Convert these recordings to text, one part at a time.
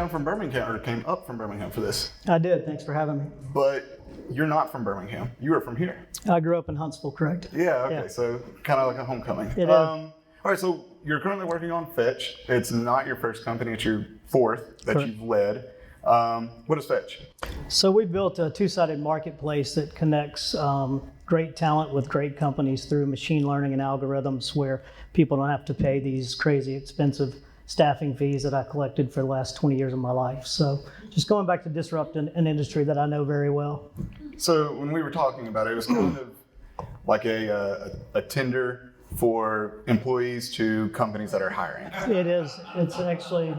down from Birmingham, or came up from Birmingham for this. I did. Thanks for having me. But you're not from Birmingham. You are from here. I grew up in Huntsville, correct? Yeah, okay. Yeah. So kind of like a homecoming. It is. All right, so you're currently working on Fetch. It's not your first company. It's your fourth that Correct. you've led. What is Fetch? So we built a two-sided marketplace that connects great talent with great companies through machine learning and algorithms where people don't have to pay these crazy expensive staffing fees that I collected for the last 20 years of my life. So just going back to disrupt an industry that I know very well. So when we were talking about it, it was kind of like a tender for employees to companies that are hiring. It is. It's actually,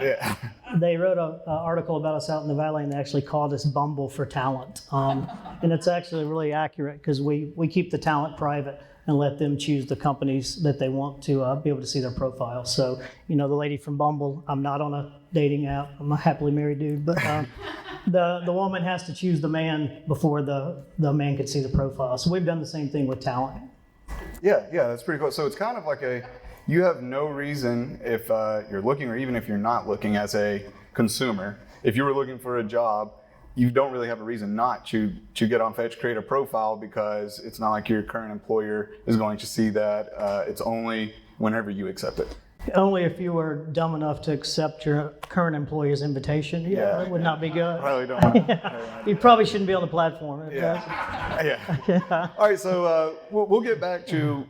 Yeah. they wrote an article about us out in the Valley and they actually called us Bumble for talent. And it's actually really accurate because we keep the talent private and let them choose the companies that they want to be able to see their profile. So, the lady from Bumble, I'm not on a dating app. I'm a happily married dude, but the woman has to choose the man before the man could see the profile. So we've done the same thing with talent. Yeah, that's pretty cool. So it's kind of like you have no reason if you're looking, or even if you're not looking as a consumer, if you were looking for a job, you don't really have a reason not to get on Fetch, create a profile, because it's not like your current employer is going to see that. It's only whenever you accept it. Only if you were dumb enough to accept your current employer's invitation. Yeah, that would not be good. Probably don't. You probably shouldn't be on the platform. Yeah. All right, so we'll get back to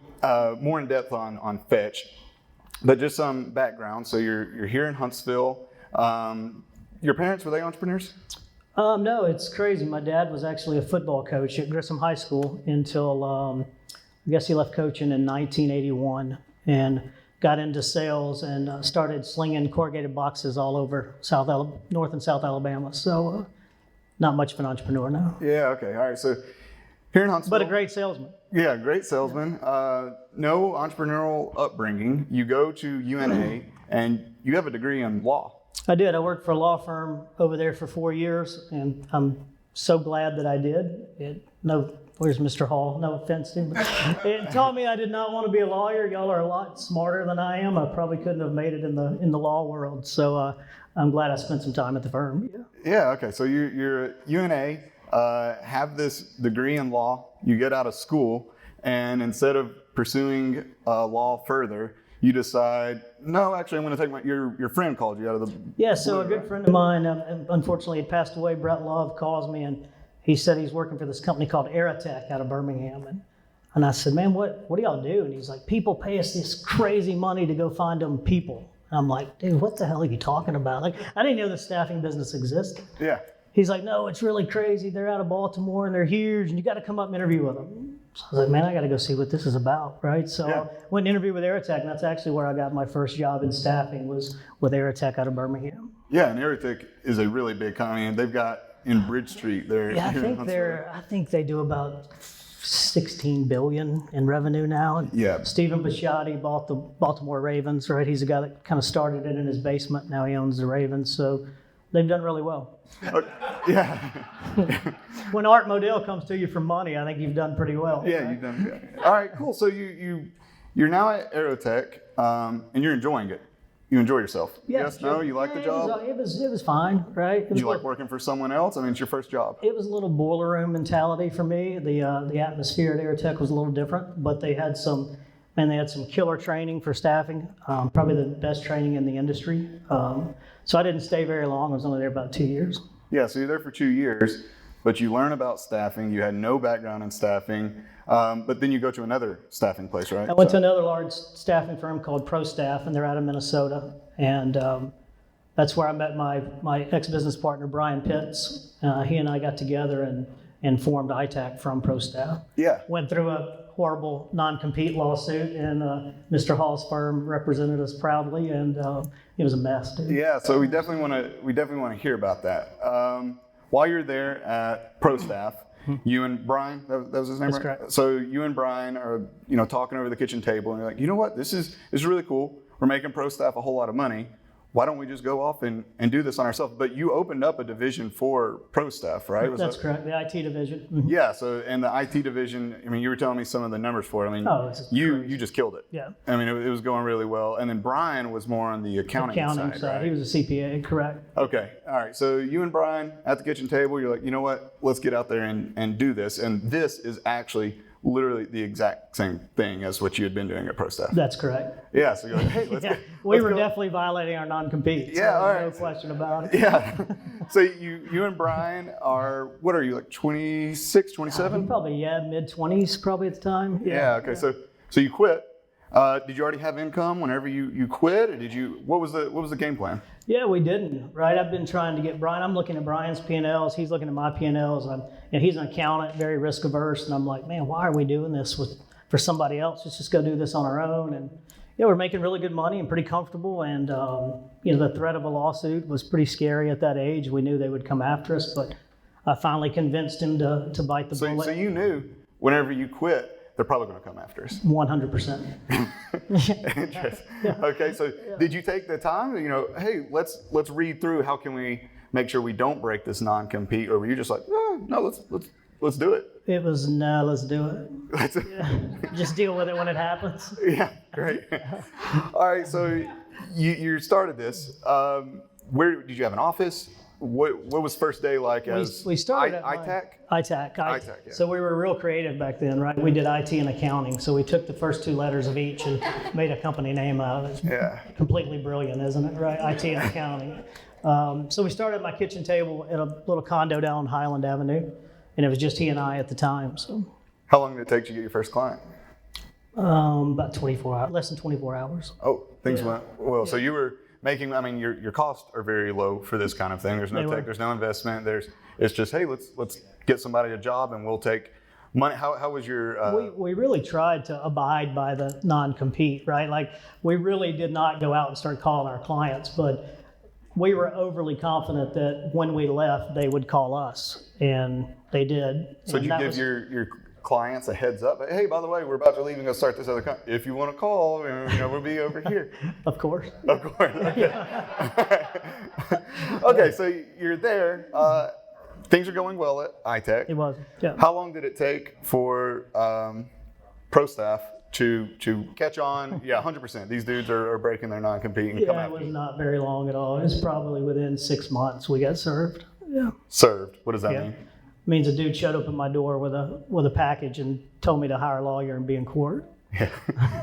more in depth on Fetch, but just some background. So you're here in Huntsville. Your parents, were they entrepreneurs? No, it's crazy. My dad was actually a football coach at Grissom High School until I guess he left coaching in 1981 and got into sales and started slinging corrugated boxes all over North and South Alabama. So not much of an entrepreneur now. Yeah, okay. All right, so here in Huntsville. But a great salesman. Yeah, great salesman. No entrepreneurial upbringing. You go to UNA and you have a degree in law. I did. I worked for a law firm over there for 4 years, and I'm so glad that I did. Where's Mr. Hall? No offense to him. But it taught me I did not want to be a lawyer. Y'all are a lot smarter than I am. I probably couldn't have made it in the law world. So I'm glad I spent some time at the firm. Yeah, okay. So you're at UNA, have this degree in law. You get out of school, and instead of pursuing law further, you decide, no, actually, I'm going to take your friend called you out of the... Yeah, so a good friend of mine, unfortunately, had passed away. Brett Love calls me, and he said he's working for this company called ITAC out of Birmingham. And I said, man, what do y'all do? And he's like, people pay us this crazy money to go find them people. And I'm like, dude, what the hell are you talking about? Like, I didn't know the staffing business existed. Yeah. He's like, no, it's really crazy. They're out of Baltimore, and they're huge, and you got to come up and interview with them. So I was like, man, I got to go see what this is about, right? So I went and interviewed with Aerotech, and that's actually where I got my first job in staffing, was with Aerotech out of Birmingham. Yeah, and Aerotech is a really big company, and they've got in Bridge Street there. Yeah, I think they do about $16 billion in revenue now. And yeah. Stephen Bisciotti bought the Baltimore Ravens, right? He's the guy that kind of started it in his basement. Now he owns the Ravens, so they've done really well. Yeah. When Art Modell comes to you for money, I think you've done pretty well. Yeah, right? You've done good. All right, cool. So you're now at Aerotech, and you're enjoying it. You enjoy yourself. Yes, no, you like the job? It was fine, right? Did you like working for someone else? I mean, it's your first job. It was a little boiler room mentality for me. The atmosphere at Aerotech was a little different, but they had some killer training for staffing, probably the best training in the industry. So I didn't stay very long. I was only there about 2 years. Yeah, so you're there for 2 years, but you learn about staffing. You had no background in staffing, but then you go to another staffing place, right? I went to another large staffing firm called ProStaff, and they're out of Minnesota. And that's where I met my ex-business partner, Brian Pitts. He and I got together and formed ITAC from ProStaff. Yeah. Went through a horrible non-compete lawsuit, and Mr. Hall's firm represented us proudly, and it was a mess, dude. Yeah, so we definitely want to hear about that. While you're there at ProStaff, you and Brian, that was his name, That's right? correct. So you and Brian are talking over the kitchen table, and you're like, you know what, this is really cool. We're making ProStaff a whole lot of money. why don't we just go off and do this on ourselves? But you opened up a division for pro staff, right? That's correct, the IT division. Mhm. Yeah, so in the IT division, I mean, you were telling me some of the numbers for it. I mean, you just killed it. Yeah. I mean, it was going really well. And then Brian was more on the accounting side, right? He was a CPA, correct. Okay, all right. So you and Brian at the kitchen table, you're like, you know what? Let's get out there and do this. And this is actually literally the exact same thing as what you had been doing at Pro Staff. That's correct. Yeah, so you're like, hey, let's we were definitely violating our non-compete. Yeah, so all right. No question about it. Yeah. So you and Brian are, what are you, like 26, 27? Probably, mid-20s probably at the time. Yeah, okay. So you quit. Did you already have income whenever you quit, or did you? What was the game plan? Yeah, we didn't. Right, I've been trying to get Brian. I'm looking at Brian's P&Ls. He's looking at my P&Ls. And he's an accountant, very risk averse. And I'm like, man, why are we doing this for somebody else? Let's just go do this on our own. And yeah, we're making really good money and pretty comfortable. And the threat of a lawsuit was pretty scary at that age. We knew they would come after us, but I finally convinced him to bite the bullet. So you knew whenever you quit, they're probably going to come after us. 100%. Interesting. Yeah. Okay, so did you take the time? Hey, let's read through. How can we make sure we don't break this non-compete? Or were you just like, no, let's do it? It was no, let's do it. Just deal with it when it happens. Yeah, great. All right, so you started this. Where did you have an office? What was first day like as we started at ITAC? ITAC, yeah. So we were real creative back then, right? We did IT and accounting, so we took the first two letters of each and made a company name out of it. Yeah. Completely brilliant, isn't it? Right? IT and accounting. So we started at my kitchen table at a little condo down Highland Avenue, and it was just he and I at the time. So. How long did it take to get your first client? About 24 hours, less than 24 hours. Oh, things went well. So you were making, I mean, your costs are very low for this kind of thing. There's no tech, there's no investment. It's just, hey, let's get somebody a job and we'll take money. How was your? We really tried to abide by the non-compete, right? Like we really did not go out and start calling our clients, but we were overly confident that when we left, they would call us, and they did. So did you give your clients a heads up? Hey, by the way, we're about to leave and go start this other company. If you want to call, we'll be over here. Of course. Of course. Okay. Okay, so you're there. Things are going well at ITAC. It was. Yeah. How long did it take for pro staff to catch on? Yeah, 100%. These dudes are breaking their non-compete and come Yeah, after it was you. not very long at all. It was probably within 6 months we got served. Yeah. Served. What does that mean? Means a dude showed up at my door with a package and told me to hire a lawyer and be in court. Yeah.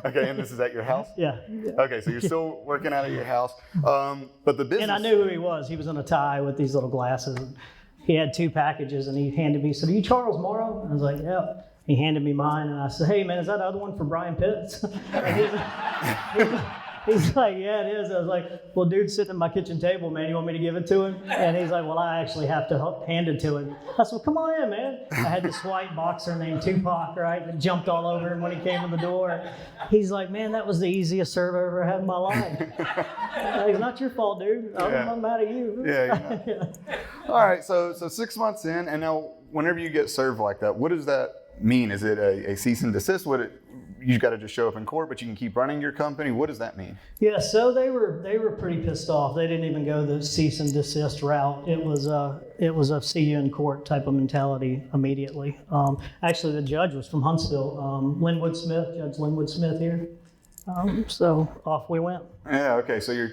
Okay, and this is at your house? Yeah. Okay, so you're still working out of your house. But the business... And I knew who he was. He was in a tie with these little glasses. He had 2 packages and he handed me, he said, "Are you Charles Morrow?" And I was like, "Yeah." He handed me mine and I said, "Hey man, is that the other one for Brian Pitts?" And he's like, "Yeah, it is." I was like, "Well, dude's sitting at my kitchen table, man. You want me to give it to him?" And he's like, "Well, I actually have to hand it to him." I said, "Well, come on in, man." I had this white boxer named Tupac, right, that jumped all over him when he came in the door. He's like, "Man, that was the easiest serve I ever had in my life." It's not your fault, dude. I'm mad at you. Yeah. All right, so 6 months in, and now whenever you get served like that, what does that mean? Is it a cease and desist? You got to just show up in court, but you can keep running your company? What does that mean? Yeah, so they were pretty pissed off. They didn't even go the cease and desist route. It was a see you in court type of mentality immediately. Actually, the judge was from Huntsville, Linwood Smith, Judge Linwood Smith here. So off we went. Yeah. Okay. So you're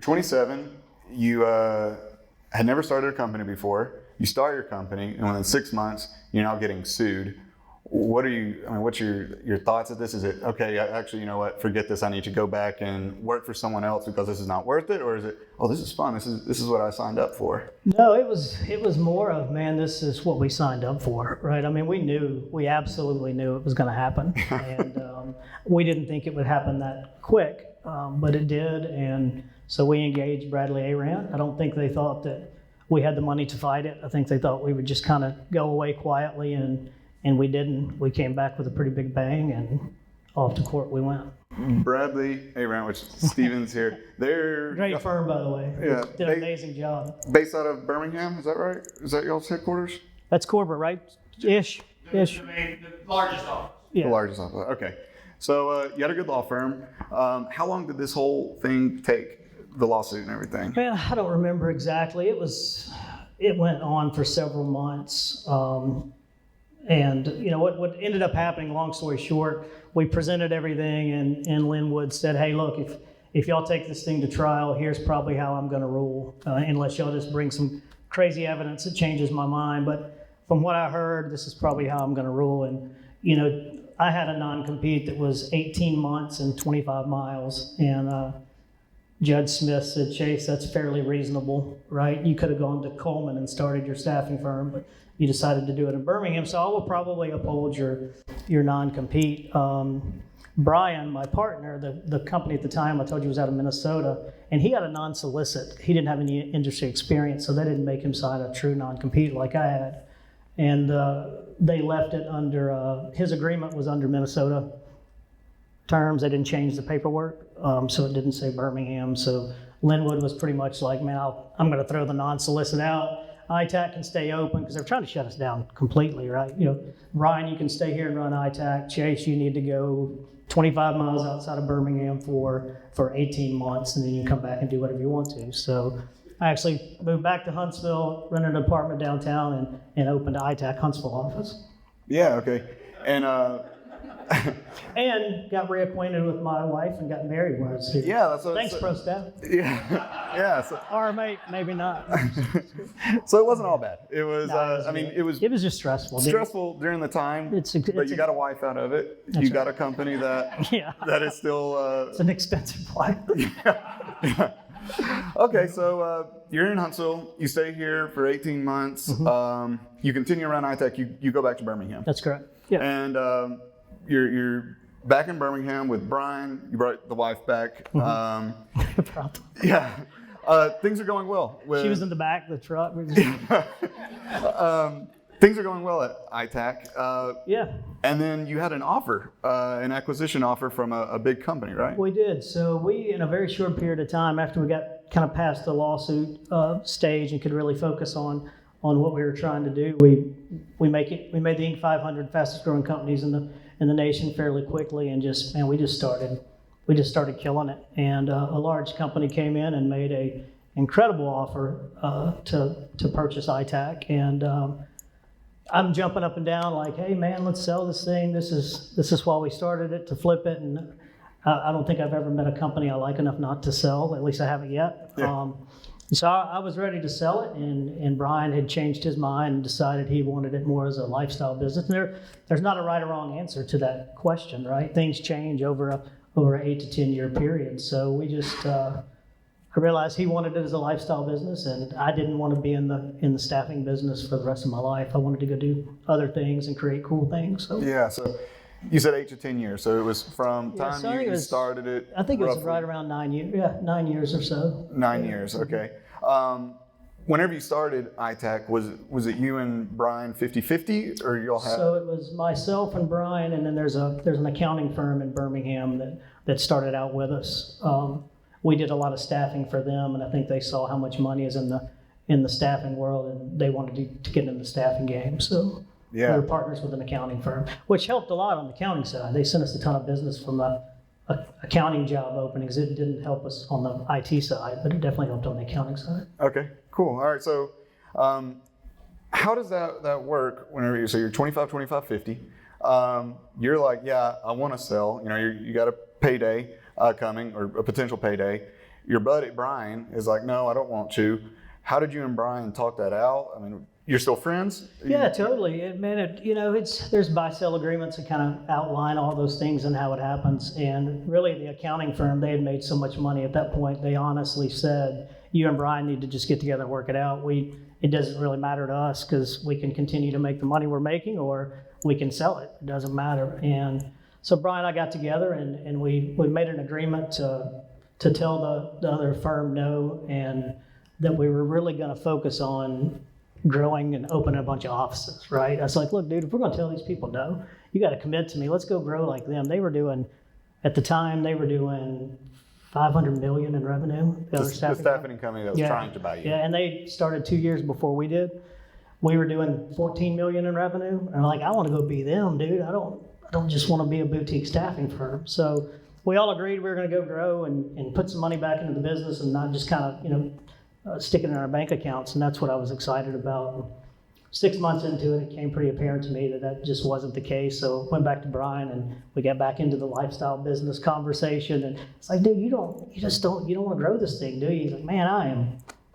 27. You had never started a company before. You start your company, and within 6 months, you're now getting sued. What's your thoughts of this? Is it, okay, actually, you know what, forget this, I need to go back and work for someone else because this is not worth it? Or is it, oh, this is fun, this is what I signed up for? No, it was more of, man, this is what we signed up for, right? I mean, we absolutely knew it was going to happen. And we didn't think it would happen that quick, but it did. And so we engaged Bradley Arant. I don't think they thought that we had the money to fight it. I think they thought we would just kind of go away quietly, and we didn't. We came back with a pretty big bang, and off to court we went. Bradley Arant, which Steven's here. They're great firm, by the way. Yeah, did an amazing job. Based out of Birmingham, is that right? Is that y'all's headquarters? That's corporate, right? Ish. The largest office. Yeah. The largest office. Okay. So you had a good law firm. How long did this whole thing take the lawsuit and everything? Man, I don't remember exactly. It went on for several months. And you know what ended up happening, long story short, we presented everything and Linwood said, hey, look, if y'all take this thing to trial, here's probably how I'm gonna rule, unless y'all just bring some crazy evidence that changes my mind. But from what I heard, this is probably how I'm gonna rule. And you know, I had a non-compete that was 18 months and 25 miles. And Judge Smith said, Chase, that's fairly reasonable, right? You could have gone to Coleman and started your staffing firm, but you decided to do it in Birmingham, so I will probably uphold your non-compete. Brian, my partner, the company at the time I told you was out of Minnesota, and he had a non-solicit. He didn't have any industry experience, so that didn't make him sign a true non-compete like I had. And they left it under, his agreement was under Minnesota terms. They didn't change the paperwork, so it didn't say Birmingham. So Linwood was pretty much like, man, I'm gonna throw the non-solicit out. ITAC can stay open because they're trying to shut us down completely, right? You know, Ryan, you can stay here and run ITAC. Chase, you need to go 25 miles outside of Birmingham for 18 months, and then you can come back and do whatever you want to. So I actually moved back to Huntsville, rented an apartment downtown, and opened an ITAC Huntsville office. Yeah, okay. And and got reacquainted with my wife and got married when I was here. yeah, that's what. Thanks, pro staff. Yeah, yeah. So, Or maybe not. so it wasn't all bad. It was. No, I mean, it was It was just stressful. stressful during the time. But you got a wife out of it. You got a company that Yeah. that is still. It's an expensive life. Yeah. Okay, so you're in Huntsville. You stay here for 18 months. Mm-hmm. You continue around ITAC. You go back to Birmingham. That's correct. Yeah. And you're back in Birmingham with Brian. You brought the wife back. Probably. Yeah. Things are going well. She was in the back of the truck. Things are going well at ITAC. Yeah, And then you had an offer, an acquisition offer from a big company, right? we did. So we, in a very short period of time, after we got kind of past the lawsuit stage and could really focus on what we were trying to do, we made the Inc. 500 fastest growing companies in the nation fairly quickly, and we just started killing it. And a large company came in and made a incredible offer to purchase ITAC, and I'm jumping up and down like, hey man, let's sell this thing. This is why we started it, to flip it. And I don't think I've ever met a company I like enough not to sell. At least I haven't yet. Yeah. So I was ready to sell it, and Brian had changed his mind and decided he wanted it more as a lifestyle business. And there's not a right or wrong answer to that question, right? Things change over an 8 to 10 year period. So we just I realized he wanted it as a lifestyle business, and I didn't want to be in the staffing business for the rest of my life. I wanted to go do other things and create cool things. So Yeah. So you said 8 to 10 years. So it was from time so I think you it was- started it. I think it was roughly right around 9 years. Yeah, 9 years or so. 9 years. Okay. Whenever you started ITAC, was it you and Brian 50-50, or y'all had? So it was myself and Brian, and then there's an accounting firm in Birmingham that started out with us. We did a lot of staffing for them, and I think they saw how much money is in the staffing world, and they wanted to get in the staffing game. So Yeah. we were partners with an accounting firm, which helped a lot on the accounting side. They sent us a ton of business from accounting job openings. It didn't help us on the IT side, but it definitely helped on the accounting side. Okay, cool. All right, so how does that work whenever you're 25, 50? You're like, yeah, I want to sell. You know, you got a payday coming, or a potential payday. Your buddy Brian is like, no, I don't want to. How did you and Brian talk that out? I mean, you're still friends? Yeah, totally. There's buy-sell agreements that kind of outline all those things and how it happens. And really, the accounting firm, they had made so much money at that point, they honestly said, you and Brian need to just get together and work it out. It doesn't really matter to us because we can continue to make the money we're making, or we can sell it. It doesn't matter. And so Brian and I got together, and we made an agreement to tell the other firm no, and that we were really going to focus on growing and opening a bunch of offices, right? I was like, look, dude, if we're going to tell these people no, you got to commit to me. Let's go grow like them. At the time, they were doing $500 million in revenue. The staffing company that was trying to buy you. Yeah, and they started 2 years before we did. We were doing $14 million in revenue. And I'm like, I want to go be them, dude. I don't just want to be a boutique staffing firm. So we all agreed we were going to go grow and put some money back into the business and not just kind of, stick it in our bank accounts. And that's what I was excited about. 6 months into it, it became pretty apparent to me that that just wasn't the case. So I went back to Brian and we got back into the lifestyle business conversation. And it's like, dude, you don't want to grow this thing, do you? He's like, man,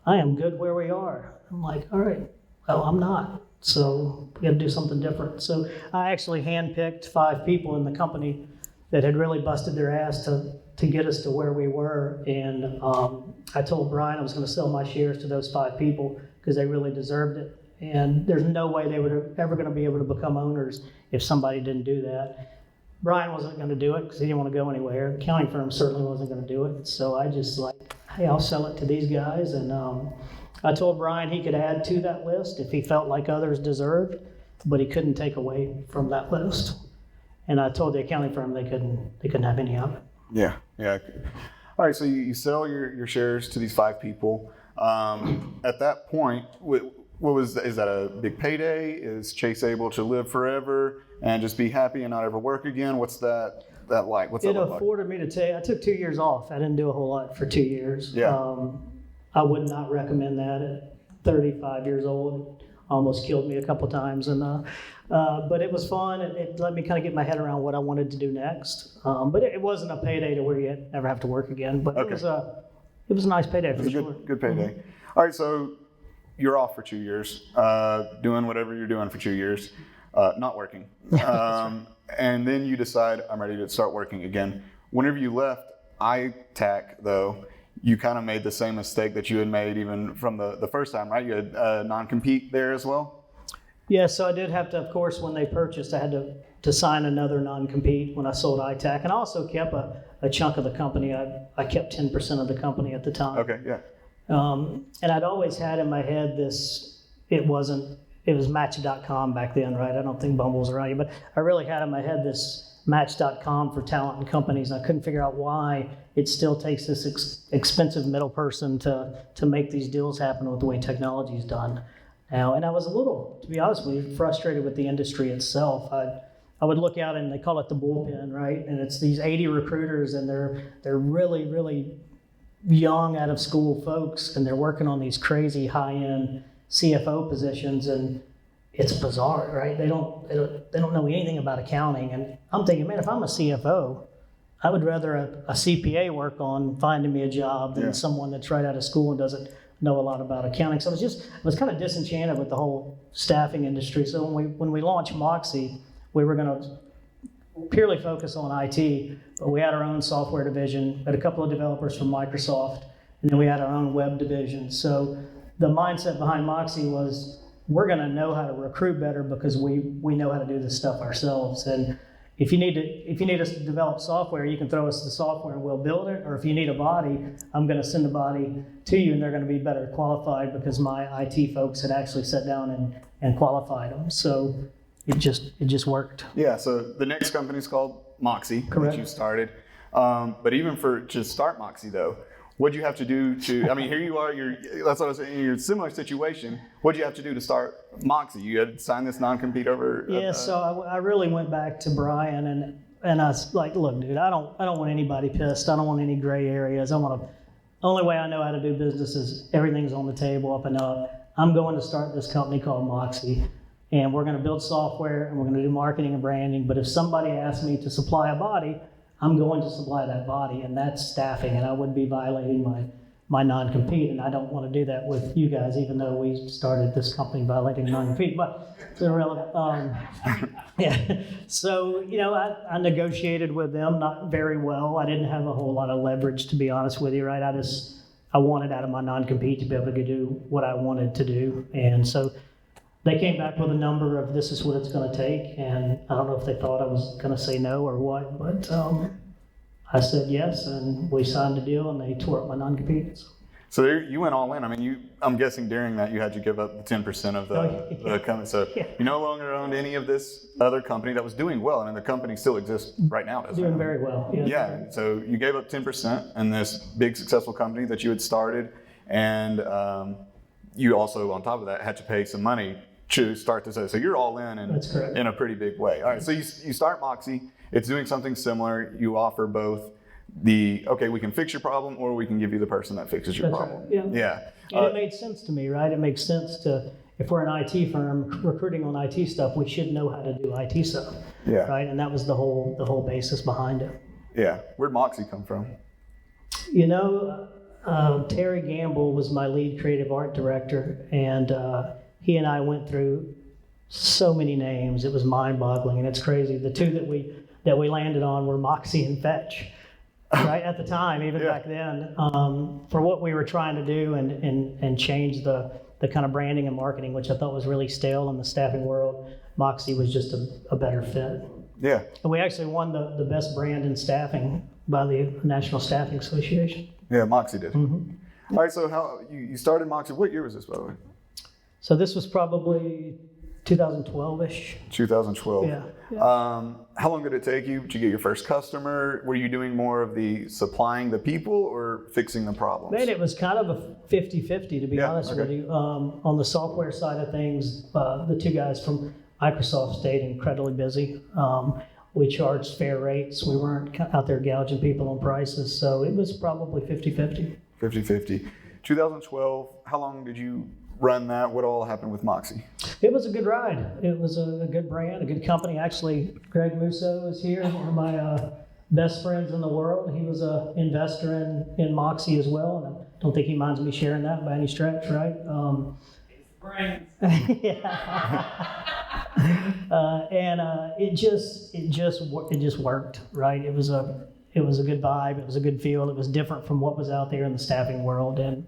I am good where we are. I'm like, all right, well, I'm not. So we got to do something different. So I actually handpicked 5 people in the company that had really busted their ass to get us to where we were. And I told Brian I was going to sell my shares to those 5 people because they really deserved it. And there's no way they were ever going to be able to become owners if somebody didn't do that. Brian wasn't going to do it because he didn't want to go anywhere. The accounting firm certainly wasn't going to do it. So I just like, hey, I'll sell it to these guys. And I told Brian he could add to that list if he felt like others deserved, but he couldn't take away from that list. And I told the accounting firm they couldn't have any of it. Yeah. All right, so you sell your shares to these 5 people. At that point, is that a big payday? Is Chase able to live forever and just be happy and not ever work again? What's that like? What's that look like? It afforded me to take, I took 2 years off. I didn't do a whole lot for 2 years. Yeah. I would not recommend that at 35 years old. Almost killed me a couple times. But it was fun. It let me kind of get my head around what I wanted to do next. But it wasn't a payday to where you never have to work again. But okay. It was a nice payday for sure. Good payday. Mm-hmm. All right, so you're off for 2 years, doing whatever you're doing for 2 years, not working. And then you decide, I'm ready to start working again. Whenever you left ITAC, though, you kind of made the same mistake that you had made even from the first time, right? You had non-compete there as well? Yeah, so I did have to, of course, when they purchased, I had to sign another non-compete when I sold ITAC. And I also kept a chunk of the company. I kept 10% of the company at the time. Okay, yeah. And I'd always had in my head it was Match.com back then, right? I don't think Bumble was around yet, but I really had in my head this Match.com for talent and companies. And I couldn't figure out why it still takes this expensive middle person to make these deals happen with the way technology is done now. And I was a little, to be honest with you, frustrated with the industry itself. I would look out and they call it the bullpen, right? And it's these 80 recruiters and they're really, really young out of school folks and they're working on these crazy high-end CFO positions and it's bizarre, right? They don't know anything about accounting. And I'm thinking, man, if I'm a CFO, I would rather a CPA work on finding me a job than someone that's right out of school and doesn't know a lot about accounting. So I was kind of disenchanted with the whole staffing industry. So when we launched Moxy, we were going to purely focus on IT, but we had our own software division, we had a couple of developers from Microsoft, and then we had our own web division. So the mindset behind Moxy was we're going to know how to recruit better because we know how to do this stuff ourselves. And if you need us to develop software, you can throw us the software and we'll build it. Or if you need a body, I'm going to send a body to you and they're going to be better qualified because my IT folks had actually sat down and qualified them. So it just worked. Yeah. So the next company is called Moxy, correct, that you started. But even to start Moxy though, what'd you have to do to? I mean, here you are. That's what I was saying. You're in a similar situation. What'd you have to do to start Moxy? You had to sign this non-compete over. Yeah. So I really went back to Brian and I was like, look, dude, I don't want anybody pissed. I don't want any gray areas. Only way I know how to do business is everything's on the table, up and up. I'm going to start this company called Moxy. And we're going to build software and we're going to do marketing and branding. But if somebody asks me to supply a body, I'm going to supply that body, and that's staffing, and I would be violating my non-compete, and I don't want to do that with you guys, even though we started this company violating non-compete. But it's irrelevant. Yeah. So I negotiated with them, not very well. I didn't have a whole lot of leverage, to be honest with you, right? I wanted out of my non-compete to be able to do what I wanted to do, and so they came back with a number of this is what it's going to take, and I don't know if they thought I was going to say no or what, but I said yes, and we signed a deal, and they tore up my non-compete. So you went all in. I mean, I'm guessing during that you had to give up the 10% of the company. So you no longer owned any of this other company that was doing well. I mean, the company still exists right now, doesn't it? Doing very well. Yeah. So you gave up 10% in this big successful company that you had started, and you also, on top of that, had to pay some money to start this. So you're all in That's correct. In a pretty big way. All right. So you start Moxy. It's doing something similar. You offer both okay, we can fix your problem, or we can give you the person that fixes your That's problem. right, yeah. Yeah. And it made sense to me, right? It makes sense to, if we're an IT firm recruiting on IT stuff, we should know how to do IT stuff, Yeah. right? And that was the whole basis behind it. Yeah. Where'd Moxy come from? You know, Terry Gamble was my lead creative art director, and he and I went through so many names. It was mind-boggling, and it's crazy. The two that we landed on were Moxy and Fetch, right at the time, even back then, for what we were trying to do and change the kind of branding and marketing, which I thought was really stale in the staffing world. Moxy was just a better fit. Yeah. And we actually won the best brand in staffing by the National Staffing Association. Yeah, Moxy did. Mm-hmm. All right, so how you started Moxy? What year was this, by the way? So this was probably 2012-ish. 2012. Yeah. How long did it take you to get your first customer? Were you doing more of the supplying the people or fixing the problems? Man, it was kind of a 50-50, to be honest with you. On the software side of things, the two guys from Microsoft stayed incredibly busy. We charged fair rates. We weren't out there gouging people on prices, so it was probably 50-50. 50-50. 2012, how long did you run that? What all happened with Moxy? It was a good ride. It was a good brand, a good company. Actually, Greg Musso is here, one of my best friends in the world. He was an investor in Moxy as well, and I don't think he minds me sharing that by any stretch, right? Brains. It just worked, right? It was a good vibe. It was a good feel. It was different from what was out there in the staffing world, and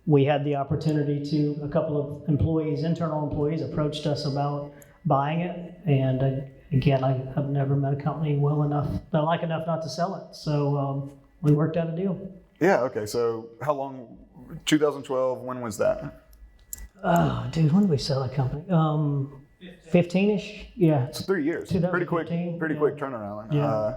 we had the opportunity to, a couple of internal employees approached us about buying it. And again, I've never met a company that I like enough not to sell it. So we worked out a deal. Yeah, okay. So how long, 2012, when was that? Oh, dude, when did we sell that company? 15-ish? Yeah. So 3 years. Pretty quick turnaround. Yeah.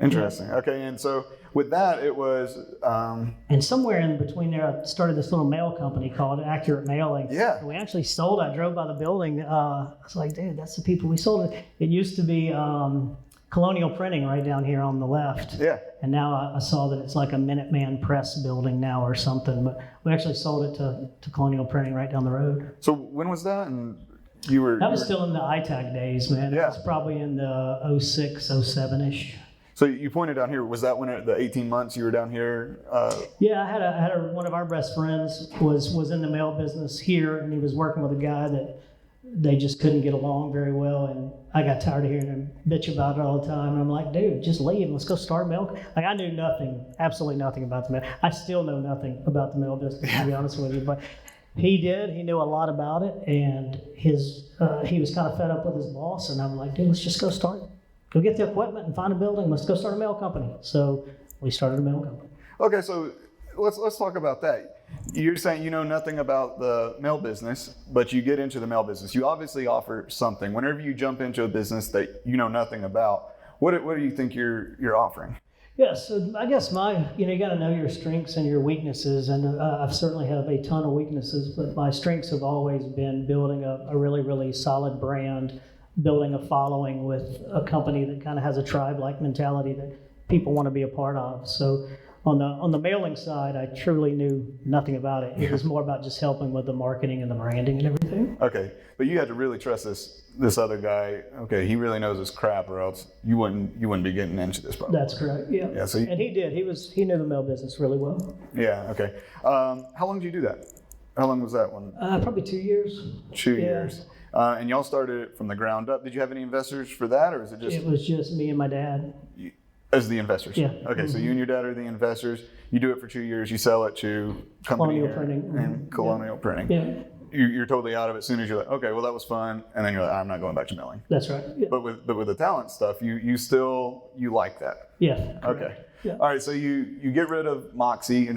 Interesting. Okay, and so with that, it was... and somewhere in between there, I started this little mail company called Accurate Mailing. Yeah. And we actually sold it. I drove by the building. I was like, dude, that's the people we sold it. It used to be Colonial Printing right down here on the left. Yeah. And now I saw that it's like a Minuteman Press building now or something. But we actually sold it to Colonial Printing right down the road. So when was that? And That was still in the ITAC days, man. Yeah. It was probably in the 06, 07-ish. So you pointed down here, was that when the 18 months you were down here? Yeah, I had one of our best friends was in the mail business here, and he was working with a guy that they just couldn't get along very well, and I got tired of hearing him bitch about it all the time, and I'm like, dude, just leave, let's go start mail. Like, I knew absolutely nothing about the mail. I still know nothing about the mail business, to be honest with you, but he knew a lot about it, and he was kind of fed up with his boss, and I'm like, dude, let's just go get the equipment and find a building. Let's go start a mail company. So we started a mail company. Okay, so let's talk about that. You're saying you know nothing about the mail business, but you get into the mail business. You obviously offer something. Whenever you jump into a business that you know nothing about, what do you think you're offering? Yeah, so I guess you got to know your strengths and your weaknesses, and I certainly have a ton of weaknesses, but my strengths have always been building a really, really solid brand, building a following with a company that kind of has a tribe-like mentality that people want to be a part of. So on the mailing side, I truly knew nothing about it. It was more about just helping with the marketing and the branding and everything. Okay, but you had to really trust this other guy. Okay, he really knows his crap, or else you wouldn't be getting into this problem. That's correct. Yeah. Yeah. So and he did. He knew the mail business really well. Yeah. Okay. How long did you do that? How long was that one? Probably 2 years. 2 years. And y'all started it from the ground up. Did you have any investors for that, or is it just? It was just me and my dad. As the investors? Yeah. Okay, so you and your dad are the investors. You do it for 2 years. You sell it to company Colonial Printing. And Colonial Printing. Yeah. You're totally out of it as soon as you're like, okay, well, that was fun. And then you're like, I'm not going back to mailing. That's right. Yeah. But with the talent stuff, you still like that. Yeah. Okay. Yeah. All right, so you get rid of Moxy,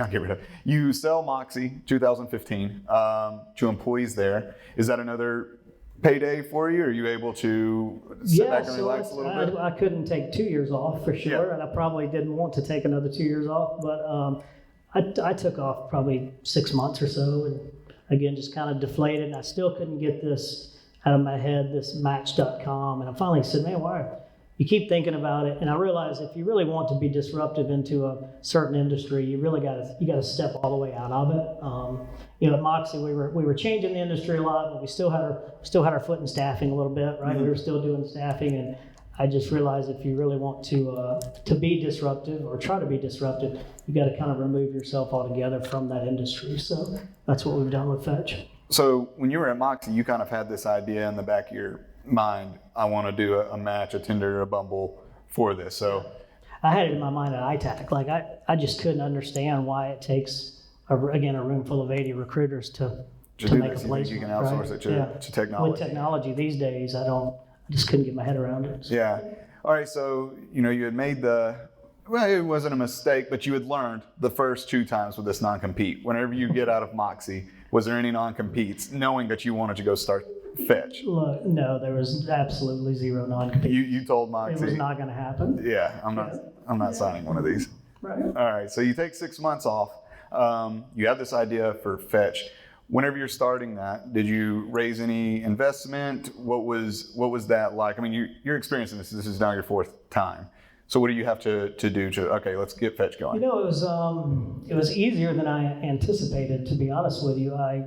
you sell Moxy 2015 to employees there. Is that another payday for you? Are you able to sit back and relax a little bit? I couldn't take 2 years off for sure, and I probably didn't want to take another 2 years off, but I took off probably 6 months or so, and again, just kind of deflated, and I still couldn't get this out of my head, this Match.com, and I finally said, man, why? you keep thinking about it, and I realize if you really want to be disruptive into a certain industry, you really got to step all the way out of it. At Moxy, we were changing the industry a lot, but we still had our foot in staffing a little bit, right? Mm-hmm. We were still doing staffing, and I just realized if you really want to be disruptive or try to be disruptive, you got to kind of remove yourself altogether from that industry. So that's what we've done with Fetch. So when you were at Moxy, you kind of had this idea in the back of your mind, I want to do a match, a Tinder, a Bumble for this. So I had it in my mind at ITAC. Like I just couldn't understand why it takes a room full of 80 recruiters to make a placement. You can outsource it to technology. With technology these days, I just couldn't get my head around it. So. Yeah. All right. So you had made it wasn't a mistake, but you had learned the first 2 times with this non-compete. Whenever you get out of Moxy, was there any non-competes, knowing that you wanted to go start Fetch? Look, no, there was absolutely zero non-compete. You told Moxy it was not going to happen. Yeah, I'm not signing one of these. Right. All right, so you take 6 months off. You have this idea for Fetch. Whenever you're starting that, did you raise any investment? What was that like? I mean, you're experiencing this. This is now your 4th time. So what do you have to do okay, let's get Fetch going? It was easier than I anticipated, to be honest with you. I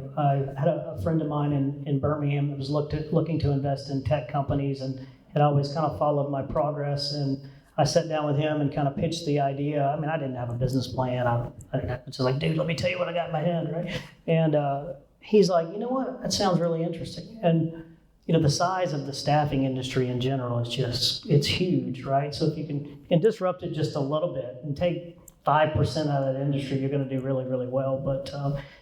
had a friend of mine in Birmingham that was looking to invest in tech companies and had always kind of followed my progress. And I sat down with him and kind of pitched the idea. I mean, I didn't have a business plan. I was just like, dude, let me tell you what I got in my head, right? And he's like, you know what? That sounds really interesting. And the size of the staffing industry in general is it's huge, right? So if you can disrupt it just a little bit and take 5% out of that industry, you're going to do really, really well. But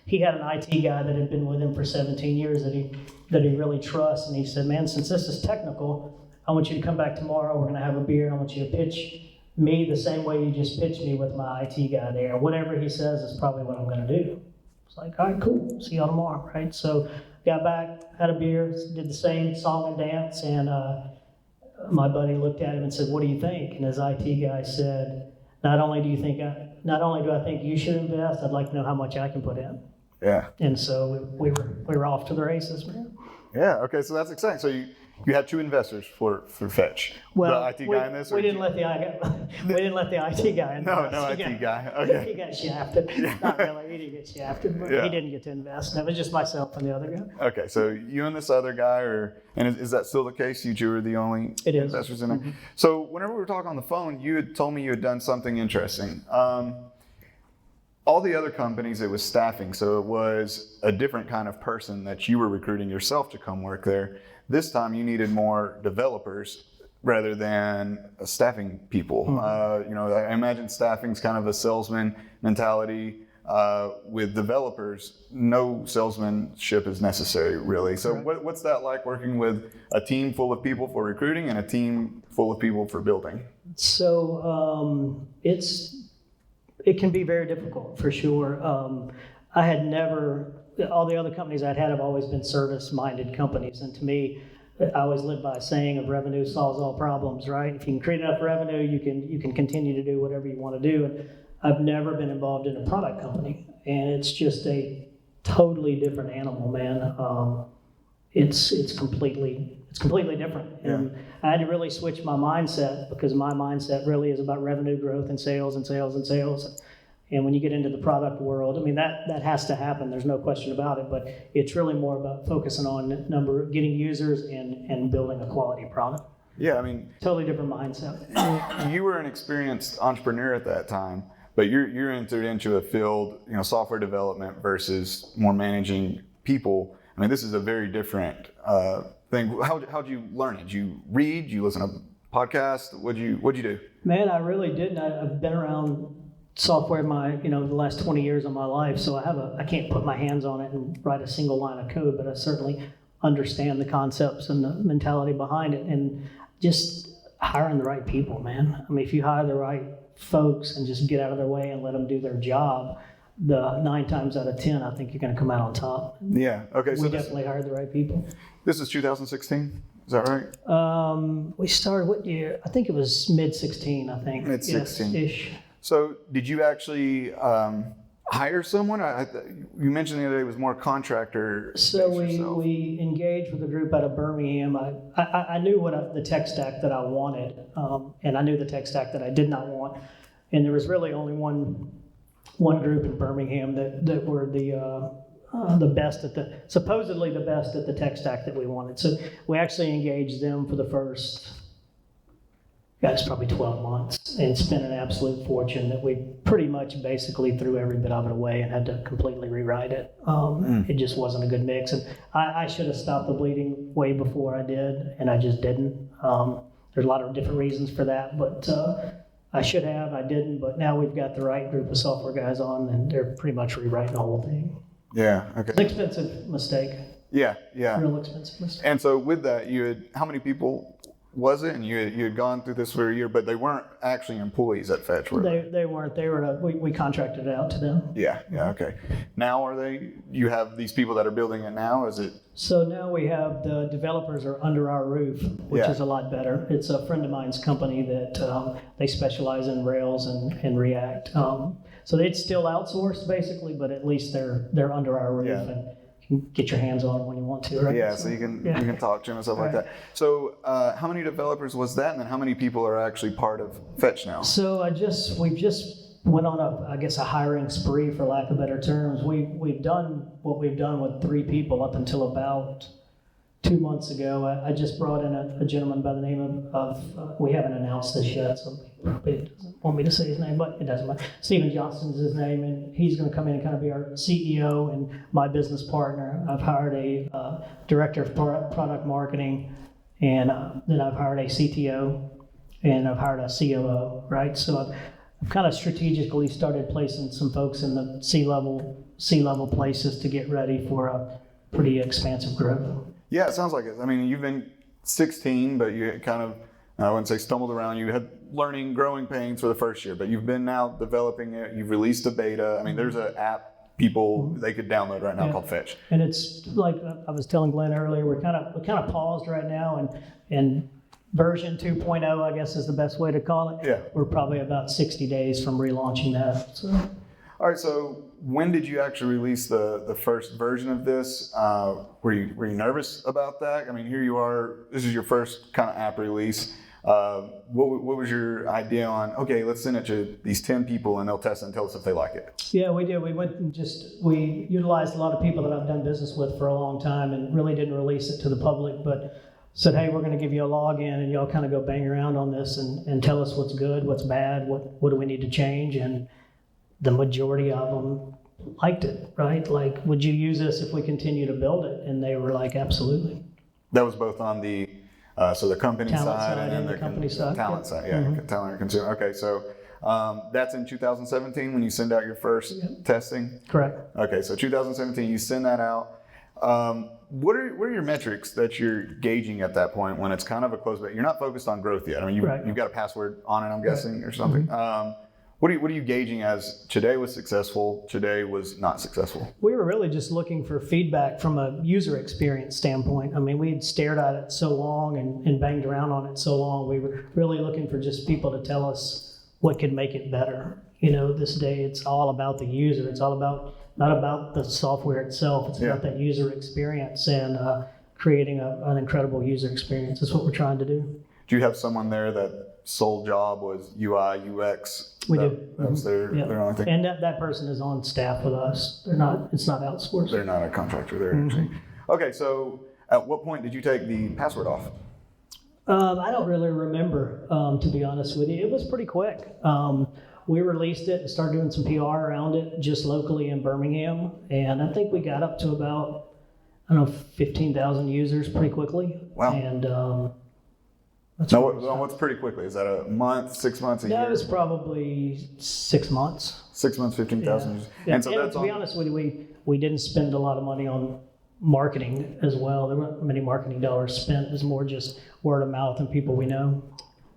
he had an IT guy that had been with him for 17 years that he really trusts. And he said, man, since this is technical, I want you to come back tomorrow. We're going to have a beer. I want you to pitch me the same way you just pitched me with my IT guy there. Whatever he says is probably what I'm going to do. It's like, all right, cool. See y'all tomorrow, right? So got back, had a beer, did the same song and dance, and my buddy looked at him and said, what do you think? And his IT guy said, not only do I think you should invest, I'd like to know how much I can put in. Yeah. And so we were off to the races, man. Yeah, okay, so that's exciting. So you had 2 investors for Fetch. Well, the IT guy in this? We didn't let the IT guy in. No IT guy. Okay. He got shafted. Yeah. Not really, he didn't get shafted, but he didn't get to invest. That was just myself and the other guy. Okay, so you and this other guy, and is that still the case? You 2 are the only investors in it? Mm-hmm. So whenever we were talking on the phone, you had told me you had done something interesting. All the other companies, it was staffing, so it was a different kind of person that you were recruiting yourself to come work there. This time you needed more developers rather than staffing people. Mm-hmm. I imagine staffing's kind of a salesman mentality. With developers, no salesmanship is necessary, really. So what's that like, working with a team full of people for recruiting and a team full of people for building? So it can be very difficult, for sure. I had never, all the other companies I'd had have always been service-minded companies, and to me, I always live by a saying of revenue solves all problems, right? If you can create enough revenue, you can continue to do whatever you want to do. And I've never been involved in a product company, and it's just a totally different animal, man. It's completely different. And I had to really switch my mindset, because my mindset really is about revenue growth and sales and sales and sales. And when you get into the product world, I mean, that has to happen. There's no question about it. But it's really more about focusing on getting users and building a quality product. Yeah, I mean, totally different mindset. You were an experienced entrepreneur at that time, but you're entered into a field, software development versus more managing people. I mean, this is a very different thing. How'd you learn it? Did you read? Did you listen to podcasts? What'd you do? Man, I really didn't. I've been around software the last 20 years of my life, so I can't put my hands on it and write a single line of code, but I certainly understand the concepts and the mentality behind it, and just hiring the right people, man. I mean, if you hire the right folks and just get out of their way and let them do their job, the 9 times out of 10, I think you're going to come out on top. Yeah. Okay. So we definitely hired the right people. This is 2016. Is that right? We started what year? I think it was mid-16. I think mid-16 ish. So did you actually hire someone? You mentioned the other day it was more contractor. So based yourself. we engaged with a group out of Birmingham. I knew the tech stack that I wanted, and I knew the tech stack that I did not want. And there was really only one group in Birmingham that were the best supposedly the best at the tech stack that we wanted. So we actually engaged them for the first, it's probably 12 months, and spent an absolute fortune that we pretty much basically threw every bit of it away and had to completely rewrite it. It just wasn't a good mix. And I should have stopped the bleeding way before I did, and I just didn't. There's a lot of different reasons for that, but I should have, I didn't. But now we've got the right group of software guys on, and they're pretty much rewriting the whole thing. Yeah, okay. It's an expensive mistake. Yeah. Real expensive mistake. And so with that, you had, how many people was it? And you had gone through this for a year, but they weren't actually employees at Fetch, were they? They weren't. They were. We contracted it out to them. Yeah, okay. Now you have these people that are building it now, is it? So now we have the developers are under our roof, which is a lot better. It's a friend of mine's company that they specialize in Rails and React. So it's still outsourced basically, but at least they're under our roof and you can get your hands on it when you want to, right? Yeah, so you can talk to them and stuff like that. So how many developers was that, and then how many people are actually part of Fetch now? So we've just went on a hiring spree, for lack of better terms. We've done what we've done with 3 people up until about 2 months ago. I just brought in a gentleman by the name of we haven't announced this yet, so he probably doesn't want me to say his name, but it doesn't matter. Stephen Johnson's his name, and he's going to come in and kind of be our CEO and my business partner. I've hired a director of product marketing, and then I've hired a CTO, and I've hired a COO, right? So I've kind of strategically started placing some folks in the C-level places to get ready for a pretty expansive growth. Yeah, it sounds like it. I mean, you've been 16, but you kind of, I wouldn't say stumbled around. You had growing pains for the first year, but you've been now developing it. You've released a beta. I mean, there's an app they could download right now called Fetch. And it's like I was telling Glenn earlier, we kind of paused right now, and version 2.0, I guess is the best way to call it. Yeah. We're probably about 60 days from relaunching that. So. All right, so when did you actually release the first version of this? Were you nervous about that? I mean, here you are, this is your first kind of app release. What was your idea on, okay, let's send it to these 10 people and they'll test it and tell us if they like it? Yeah, we did. We utilized a lot of people that I've done business with for a long time and really didn't release it to the public, but said, hey, we're going to give you a login and y'all kind of go bang around on this and tell us what's good, what's bad, what do we need to change, and the majority of them liked it, right? Like, would you use this if we continue to build it? And they were like, absolutely. That was both on the the company talent side and then the company side. Talent side, talent and consumer. Okay, so that's in 2017 when you send out your first testing? Correct. Okay, so 2017, you send that out. What are your metrics that you're gauging at that point when it's kind of a closed beta? You're not focused on growth yet. I mean, you've got a password on it, I'm guessing, or something. What are you gauging as today was successful, today was not successful? We were really just looking for feedback from a user experience standpoint. I mean, we had stared at it so long and banged around on it so long. We were really looking for just people to tell us what could make it better. You know, this day it's all about the user. It's all about, not about the software itself. It's about that user experience and creating an incredible user experience. That's what we're trying to do. Do you have someone there that sole job was UI, UX? We do. That was their only thing? And that person is on staff with us. It's not outsourced. They're not a contractor there, actually. Okay, so at what point did you take the password off? I don't really remember, to be honest with you. It was pretty quick. We released it and started doing some PR around it just locally in Birmingham. And I think we got up to about, 15,000 users pretty quickly. Wow. And what's pretty quickly? Is that a month, 6 months, a year? That was probably 6 months. 6 months, 15,000 users. Yeah. And so and that's to be honest with you, we didn't spend a lot of money on marketing as well. There weren't many marketing dollars spent. It was more just word of mouth and people we know.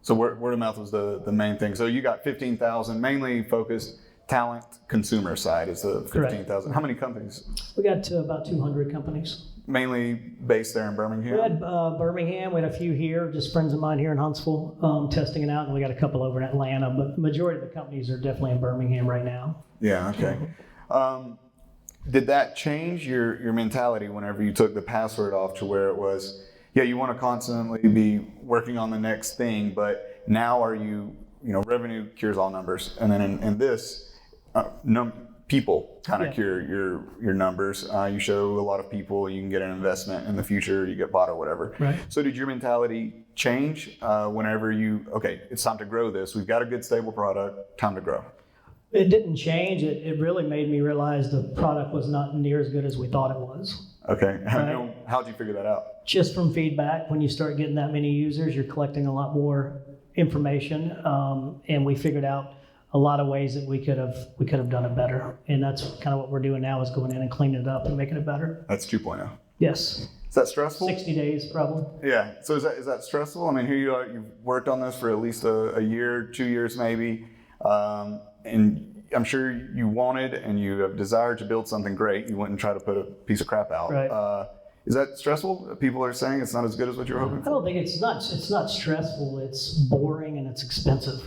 So word of mouth was the main thing. So you got 15,000, mainly focused talent consumer side is the 15,000. How many companies? We got to about 200 companies. Mainly based there in Birmingham? We had Birmingham, we had a few here, just friends of mine here in Huntsville testing it out, and we got a couple over in Atlanta, but the majority of the companies are definitely in Birmingham right now. Yeah, okay. Did that change your mentality whenever you took the password off to where it was, yeah, you want to constantly be working on the next thing, but now are you, revenue cures all numbers. And then in this, people kind of cure your numbers. You show a lot of people, you can get an investment in the future, you get bought or whatever. Right. So did your mentality change whenever okay, it's time to grow this. We've got a good stable product, time to grow. It didn't change. It really made me realize the product was not near as good as we thought it was. Okay. Right. How'd you figure that out? Just from feedback, when you start getting that many users, you're collecting a lot more information, and we figured out a lot of ways that we could have done it better. And that's kind of what we're doing now, is going in and cleaning it up and making it better. That's 2.0. Yes. Is that stressful? 60 days probably. Yeah. So is that stressful? I mean, here you are, you've worked on this for at least a year, 2 years maybe. And I'm sure you wanted and you have desired to build something great. You wouldn't try to put a piece of crap out. Right. Is that stressful? People are saying it's not as good as what you were hoping for? I don't think it's not stressful. It's boring and it's expensive.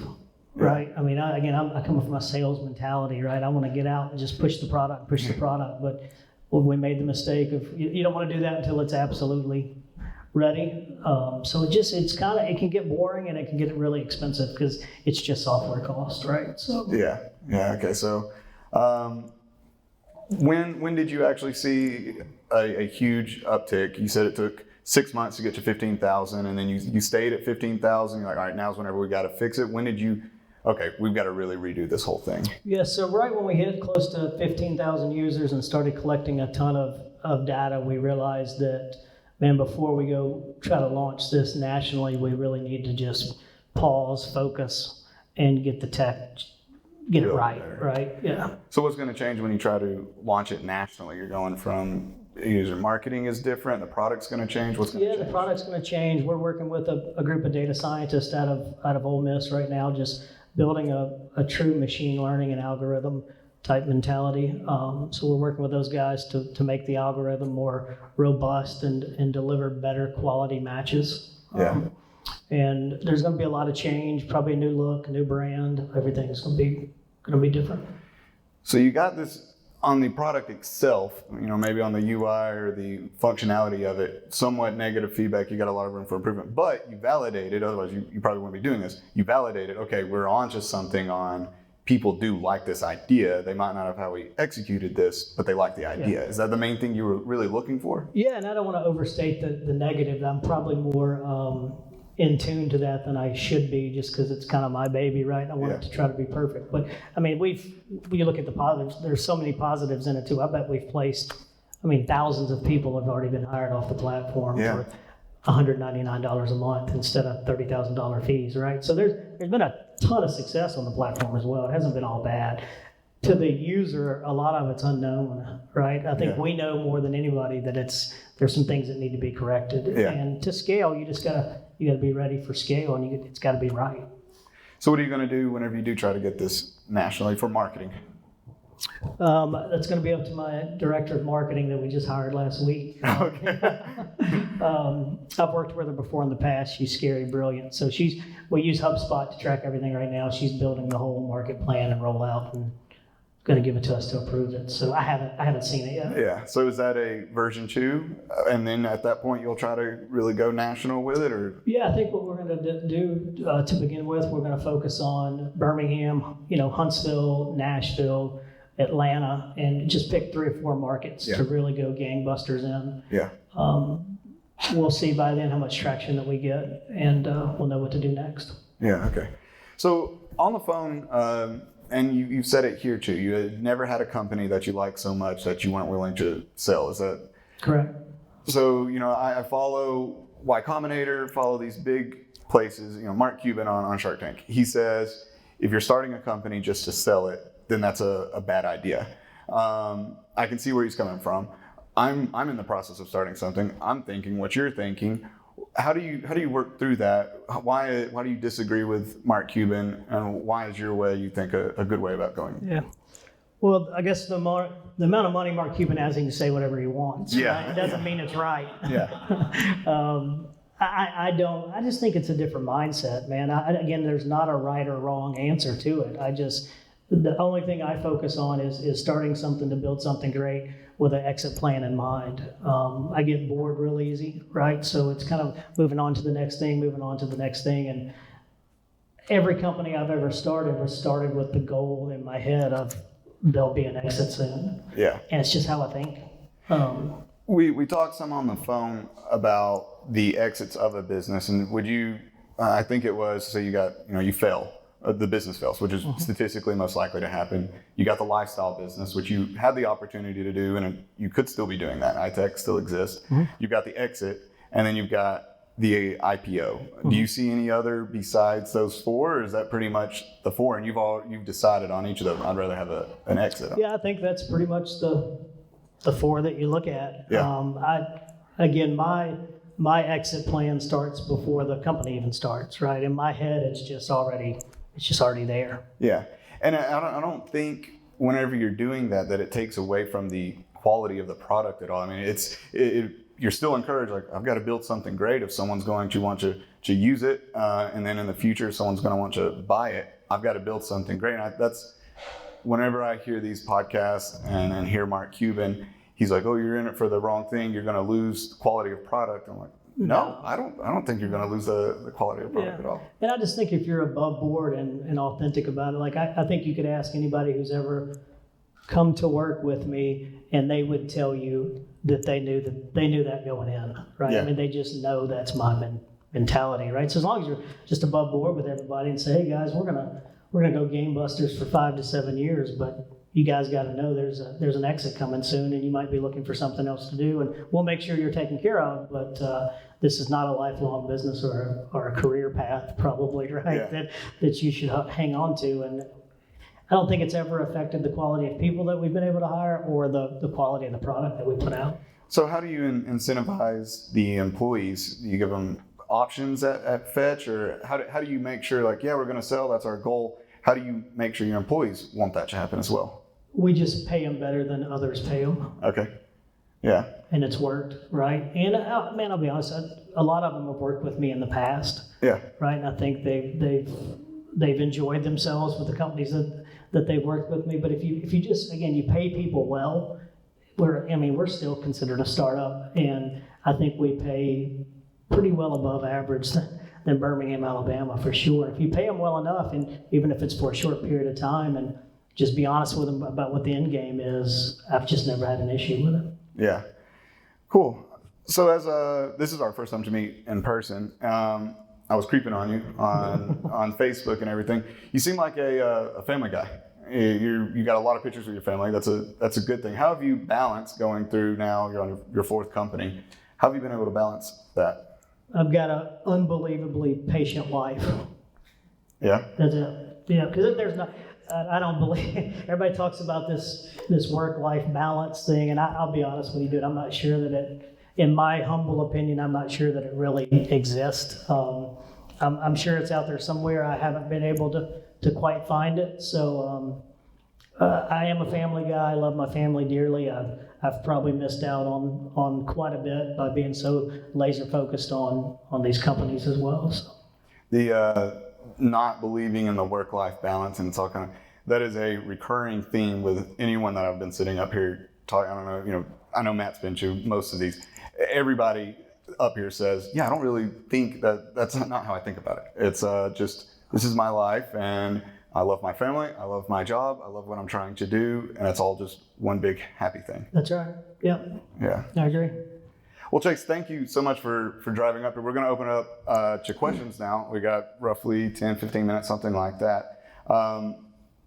Right. I mean, I come from a sales mentality, right? I want to get out and just push the product. But we made the mistake of, you don't want to do that until it's absolutely ready. So it can get boring and it can get really expensive because it's just software cost, right? So yeah. Okay. So when did you actually see a huge uptick? You said it took 6 months to get to 15,000, and then you stayed at 15,000. You're like, all right, now's whenever we got to fix it. When did you? Okay, we've got to really redo this whole thing. Yeah, so right when we hit close to 15,000 users and started collecting a ton of data, we realized that, man, before we go try to launch this nationally, we really need to just pause, focus, and get the tech, get it right? Yeah. So what's going to change when you try to launch it nationally? You're going from user marketing is different, the product's going to change. What's going to change? Yeah, the product's going to change. We're working with a group of data scientists out of Ole Miss right now, just building a true machine learning and algorithm type mentality. So we're working with those guys to make the algorithm more robust and deliver better quality matches. Yeah. And there's going to be a lot of change, probably a new look, a new brand. Everything's going to be different. So you got this on the product itself, maybe on the UI or the functionality of it, somewhat negative feedback. You got a lot of room for improvement, but you validated, otherwise you probably wouldn't be doing this. You validated, okay, we're onto something on people do like this idea. They might not have how we executed this, but they like the idea. Yeah. Is that the main thing you were really looking for? Yeah, and I don't want to overstate the negative. I'm probably more in tune to that than I should be, just because it's kind of my baby, right? I want it to try to be perfect. But I mean, you look at the positives, there's so many positives in it too. I bet we've placed, thousands of people have already been hired off the platform for $199 a month instead of $30,000 fees, right? So there's been a ton of success on the platform as well. It hasn't been all bad. To the user, a lot of it's unknown, right? I think we know more than anybody that there's some things that need to be corrected. Yeah. And to scale, you gotta be ready for scale, and it's got to be right. So what are you going to do whenever you do try to get this nationally for marketing? That's going to be up to my director of marketing that we just hired last week. Okay. I've worked with her before in the past. She's scary brilliant. So we use HubSpot to track everything right now. She's building the whole market plan and rollout, and going to give it to us to approve it. So I haven't seen it yet. Yeah. So is that a version 2? And then at that point you'll try to really go national with it, or? Yeah, I think what we're going to do to begin with, we're going to focus on Birmingham, Huntsville, Nashville, Atlanta, and just pick 3 or 4 markets to really go gangbusters in. Yeah. We'll see by then how much traction that we get, and we'll know what to do next. Yeah. Okay. So on the phone, and you've said it here too, you had never had a company that you liked so much that you weren't willing to sell. Is that correct? So, I follow Y Combinator, follow these big places, Mark Cuban on Shark Tank. He says, if you're starting a company just to sell it, then that's a bad idea. I can see where he's coming from. I'm in the process of starting something. I'm thinking what you're thinking. How do you work through that? Why do you disagree with Mark Cuban, and why is your way, you think, a good way about going? Yeah. Well, I guess the amount of money Mark Cuban has, he can say whatever he wants. Yeah. Right? It doesn't mean it's right. Yeah. I just think it's a different mindset, man. Again, there's not a right or wrong answer to it. the only thing I focus on is starting something to build something great with an exit plan in mind. I get bored real easy, right? So it's kind of moving on to the next thing, and every company I've ever started was started with the goal in my head of there'll be an exit soon. Yeah. And it's just how I think. We talked some on the phone about the exits of a business, and would you, I think it was, so you fail, the business fails, which is statistically most likely to happen. You got the lifestyle business, which you had the opportunity to do, and you could still be doing that. ITAC still exists. You've got the exit, and then you've got the IPO. Do you see any other besides those four, or is that pretty much the four, and you've decided on each of them? I'd rather have an exit. Yeah, I think that's pretty much the four that you look at. Yeah. My exit plan starts before the company even starts, right? In my head, it's just already there. Yeah, and I don't think whenever you're doing that it takes away from the quality of the product at all. I mean, you're still encouraged, like, I've got to build something great. If someone's going to want to use it, and then in the future someone's going to want to buy it, I've got to build something great. And that's whenever I hear these podcasts and hear Mark Cuban, he's like, oh, you're in it for the wrong thing, you're going to lose quality of product. I'm like, no, I don't think you're going to lose the quality of product at all. And I just think if you're above board and authentic about it, like I think you could ask anybody who's ever come to work with me, and they would tell you that they knew that going in, right? Yeah. I mean, they just know that's my mentality, right? So as long as you're just above board with everybody and say, hey guys, we're gonna go game busters for 5 to 7 years, but you guys got to know there's an exit coming soon, and you might be looking for something else to do, and we'll make sure you're taken care of. But this is not a lifelong business or a career path, probably, right? Yeah. That you should hang on to. And I don't think it's ever affected the quality of people that we've been able to hire or the quality of the product that we put out. So how do you incentivize the employees? Do you give them options at Fetch, or how do you make sure, like, yeah, we're going to sell, that's our goal? How do you make sure your employees want that to happen as well? We just pay them better than others pay them. Okay. Yeah. And it's worked, right? And man, I'll be honest, a lot of them have worked with me in the past. Yeah. Right, and I think they've enjoyed themselves with the companies that they've worked with me. But if you just, again, you pay people well, we're still considered a startup, and I think we pay pretty well above average than Birmingham, Alabama, for sure. If you pay them well enough, and even if it's for a short period of time, and just be honest with them about what the end game is, I've just never had an issue with it. Yeah. Cool. So this is our first time to meet in person. I was creeping on you on Facebook and everything. You seem like a family guy. You got a lot of pictures with your family. That's a good thing. How have you balanced going through, now you're on your fourth company? How have you been able to balance that? I've got an unbelievably patient wife. Yeah. That's it. Yeah, because there's not. I don't believe everybody talks about this work-life balance thing, and I'll be honest with you, dude. I'm not sure that it. In my humble opinion, I'm not sure that it really exists. I'm sure it's out there somewhere. I haven't been able to quite find it. So I am a family guy. I love my family dearly. I've probably missed out on quite a bit by being so laser focused on these companies as well. So. The not believing in the work-life balance, and it's all kind of, that is a recurring theme with anyone that I've been sitting up here talking. I don't know, I know Matt's been to most of these. Everybody up here says, yeah, I don't really think that's not how I think about it. It's just, this is my life, and I love my family, I love my job, I love what I'm trying to do, and it's all just one big happy thing. That's right. Yeah. Yeah. I agree. Well, Chase, thank you so much for driving up here. We're going to open up to questions now. We got roughly 10, 15 minutes, something like that.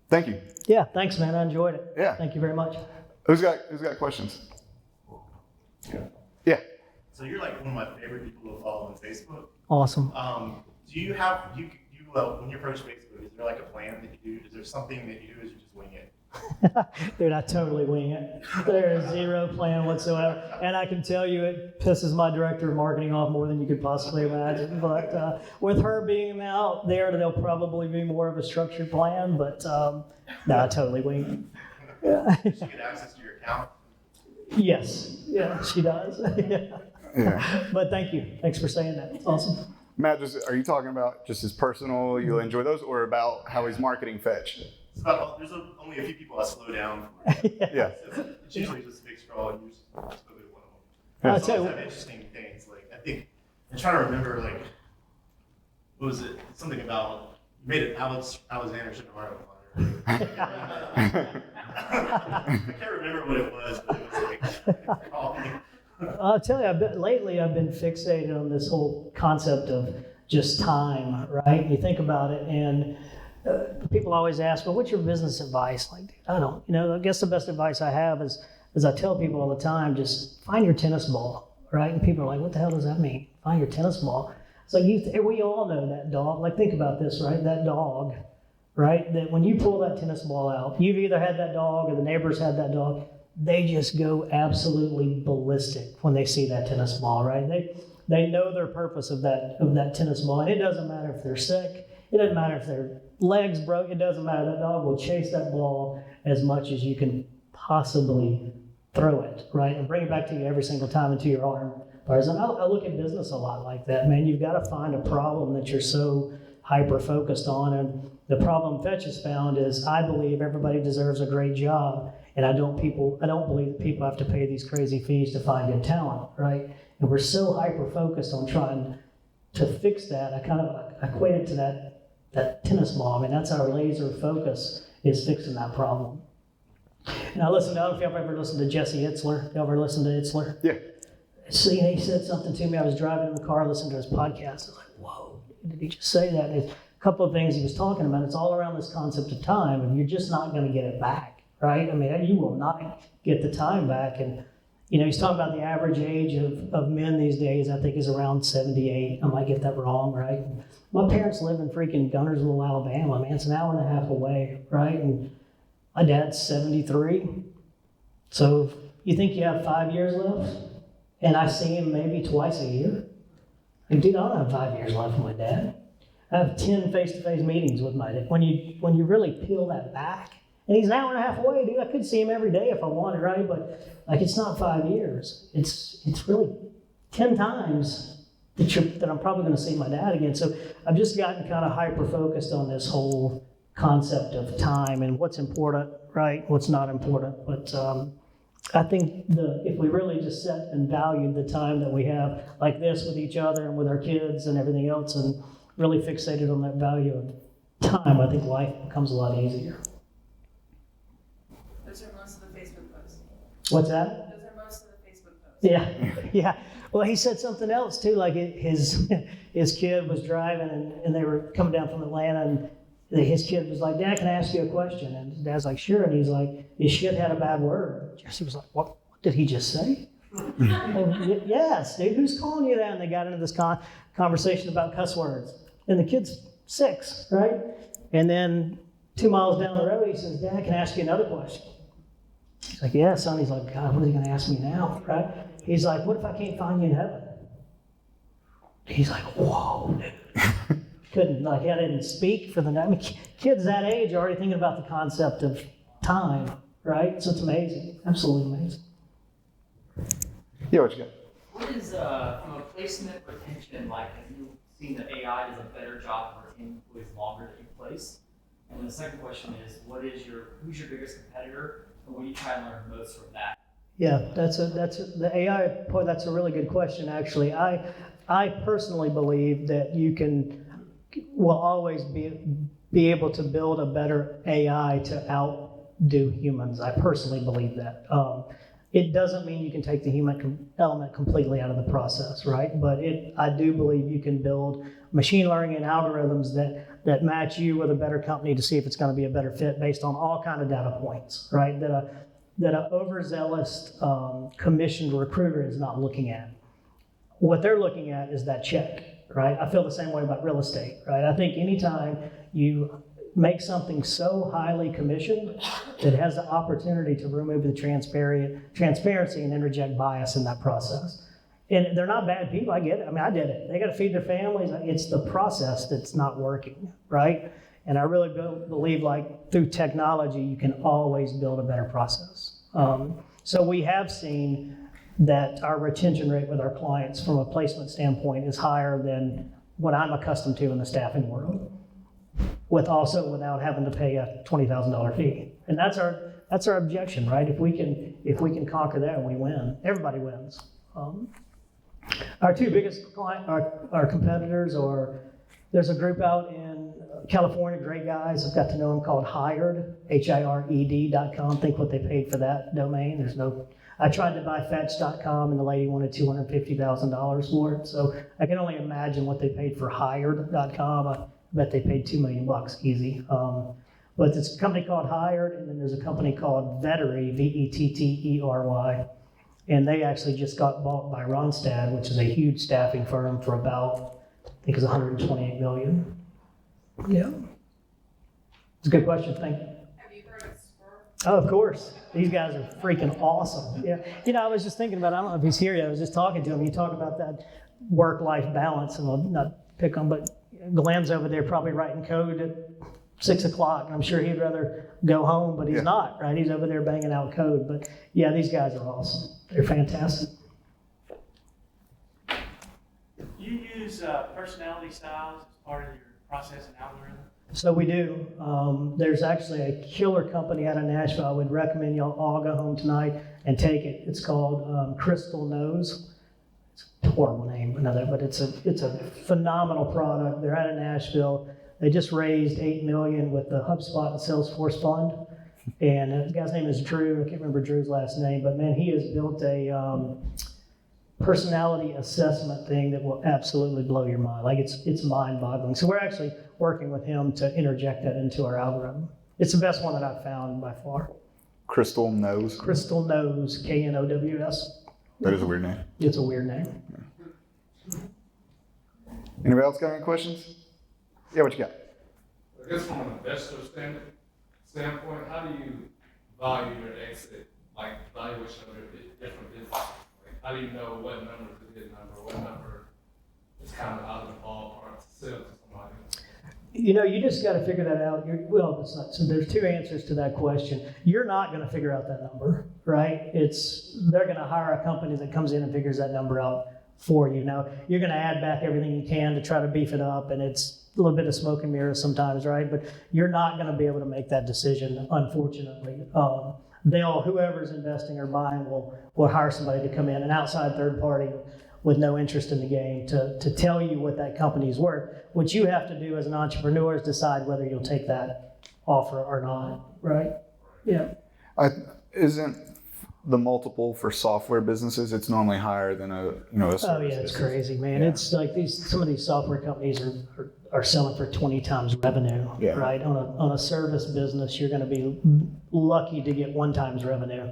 Thank you. Yeah, thanks, man. I enjoyed it. Yeah. Thank you very much. Who's got questions? Yeah. So you're like one of my favorite people to follow on Facebook. Awesome. Do you have, when you approach Facebook, is there like a plan that you do? Is there something that you do, or is you just wing it? Dude, I totally wing it. There is zero plan whatsoever. And I can tell you it pisses my director of marketing off more than you could possibly imagine. But with her being out there, there'll probably be more of a structured plan. But no, I totally wing it. Yeah. Does she get access to your account? Yes. Yeah, she does. Yeah. Yeah. But thank you. Thanks for saying that. It's awesome. Matt, are you talking about just his personal, you'll enjoy those, or about how he's marketing Fetch? It's about, there's only a few people that slow down. Yeah. It's usually just a big straw, and you're supposed to be one of them. I'll It's tell always you- have interesting things. Like, I think, I'm trying to remember, like, what was it? Something about, you made it Alexander Shinohara. I can't remember what it was, but it was like, I'll tell you, lately I've been fixated on this whole concept of just time, right? You think about it, and people always ask, well, what's your business advice? Like, I don't, I guess the best advice I have is I tell people all the time, just find your tennis ball, right? And people are like, what the hell does that mean? Find your tennis ball. So we all know that dog. Like, think about this, right? That dog, right? That when you pull that tennis ball out, you've either had that dog or the neighbors had that dog. They just go absolutely ballistic when they see that tennis ball, right? They know their purpose of that tennis ball, and it doesn't matter if they're sick. It doesn't matter if their legs broke. It doesn't matter. That dog will chase that ball as much as you can possibly throw it, right? And bring it back to you every single time into your arm. Whereas I look at business a lot like that, man. You've got to find a problem that you're so hyper-focused on. And the problem Fetch has found is I believe everybody deserves a great job. And I don't believe that people have to pay these crazy fees to find good talent, right? And we're so hyper-focused on trying to fix that. I kind of equate it to that tennis ball. I mean, that's our laser focus, is fixing that problem. And I don't know if y'all ever listened to Jesse Itzler. Y'all ever listened to Itzler? Yeah. See, he said something to me. I was driving in the car, listening to his podcast. I was like, whoa, did he just say that? And a couple of things he was talking about. It's all around this concept of time, and you're just not going to get it back, right? I mean, you will not get the time back. And, he's talking about the average age of men these days, I think, is around 78. I might get that wrong, right? My parents live in freaking Gunnersville, Alabama. Man, it's an hour and a half away, right? And my dad's 73. So you think you have 5 years left? And I see him maybe twice a year. Like, dude, I don't have 5 years left with my dad. I have 10 face-to-face meetings with my dad. When you really peel that back, and he's an hour and a half away, dude. I could see him every day if I wanted, right? But like, it's not 5 years. It's really 10 times that I'm probably going to see my dad again. So I've just gotten kind of hyper-focused on this whole concept of time and what's important, right? What's not important. But I think if we really just set and valued the time that we have like this with each other and with our kids and everything else, and really fixated on that value of time, I think life becomes a lot easier. Those are most of the Facebook posts. What's that? Those are most of the Facebook posts. Yeah, yeah. Well, he said something else too, like his kid was driving and they were coming down from Atlanta, and his kid was like, Dad, can I ask you a question? And his dad's like, sure. And he's like, his shit had a bad word. Jesse was like, what did he just say? Like, yes, dude, who's calling you that? And they got into this conversation about cuss words. And the kid's 6, right? And then 2 miles down the road, he says, Dad, can I ask you another question? He's like, yeah, son. He's like, God, what is he going to ask me now, right? He's like, what if I can't find you in heaven? He's like, whoa, dude. Couldn't, I didn't speak for the night. I mean, kids that age are already thinking about the concept of time, right? So it's amazing, absolutely amazing. Yeah, what you got? What is, from a placement retention, like, have you seen that AI does a better job of retaining employees longer that you place? And then the second question is, who's your biggest competitor, and what do you try and learn most from that? Yeah, that's the AI point. That's a really good question, actually. I personally believe that will always be able to build a better AI to outdo humans. I personally believe that. It doesn't mean you can take the human element completely out of the process, right? But I do believe you can build machine learning and algorithms that match you with a better company to see if it's going to be a better fit based on all kind of data points, right? That an overzealous commissioned recruiter is not looking at. What they're looking at is that check, right? I feel the same way about real estate, right? I think anytime you make something so highly commissioned that has the opportunity to remove the transparency and interject bias in that process. And they're not bad people, I get it. I mean, I did it. They got to feed their families. It's the process that's not working, right? And I really believe, like, through technology, you can always build a better process. So we have seen that our retention rate with our clients from a placement standpoint is higher than what I'm accustomed to in the staffing world. without having to pay a $20,000 fee. And that's our objection, right? If we can conquer that, we win. Everybody wins. Our two biggest our competitors are, there's a group out in California, great guys, I've got to know them, called Hired, HIRED.com. Think what they paid for that domain. I tried to buy Fetch.com and the lady wanted $250,000 for it. So I can only imagine what they paid for Hired.com. I bet they paid $2 million easy. But it's a company called Hired, and then there's a company called Vettery, Vettery. And they actually just got bought by Ronstadt, which is a huge staffing firm, for about, I think it's $128 million. Yeah. It's a good question, thank you. Have you heard of Squirrel? Oh, of course. These guys are freaking awesome. Yeah. I was just thinking about, I don't know if he's here yet, I was just talking to him. You talk about that work-life balance, and I'll not pick on, but Glenn's over there probably writing code at 6 o'clock. I'm sure he'd rather go home, but he's not, right? He's over there banging out code. But yeah, these guys are awesome. They're fantastic. You use personality styles as part of your processing algorithm? So we do. There's actually a killer company out of Nashville. I would recommend y'all all go home tonight and take it. It's called Crystal Knows. It's a horrible name, but it's a phenomenal product. They're out of Nashville. They just raised $8 million with the HubSpot and Salesforce fund. And the guy's name is Drew. I can't remember Drew's last name, but man, he has built a personality assessment thing that will absolutely blow your mind. Like it's mind-boggling. So we're actually working with him to interject that into our algorithm. It's the best one that I've found by far. Crystal Knows. Crystal Knows, Knows. That is a weird name. It's a weird name. Anybody else got any questions? Yeah, what you got? I guess from an investor standpoint, how do you value your exit, like valuation of your different businesses? Like, how do you know what number is a good number, what number is kind of out of the ballpark to sell to somebody? You just got to figure that out. It's not. So there's two answers to that question. You're not going to figure out that number, right? They're going to hire a company that comes in and figures that number out for you. Now, you're going to add back everything you can to try to beef it up, and it's a little bit of smoke and mirrors sometimes, right? But you're not going to be able to make that decision, unfortunately. Whoever's investing or buying will hire somebody to come in, an outside third party with no interest in the game, to tell you what that company's worth. What you have to do as an entrepreneur is decide whether you'll take that offer or not, right? Yeah. Isn't the multiple for software businesses, it's normally higher than a service Oh yeah, it's crazy, man. Yeah. It's like some of these software companies are selling for 20 times revenue, right? On a service business, you're going to be lucky to get 1 times revenue,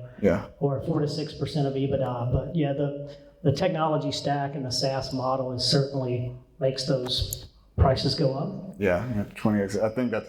or 4 to 6% of EBITDA. But yeah, the technology stack and the SaaS model is certainly makes those prices go up. Yeah, 20x. I think that's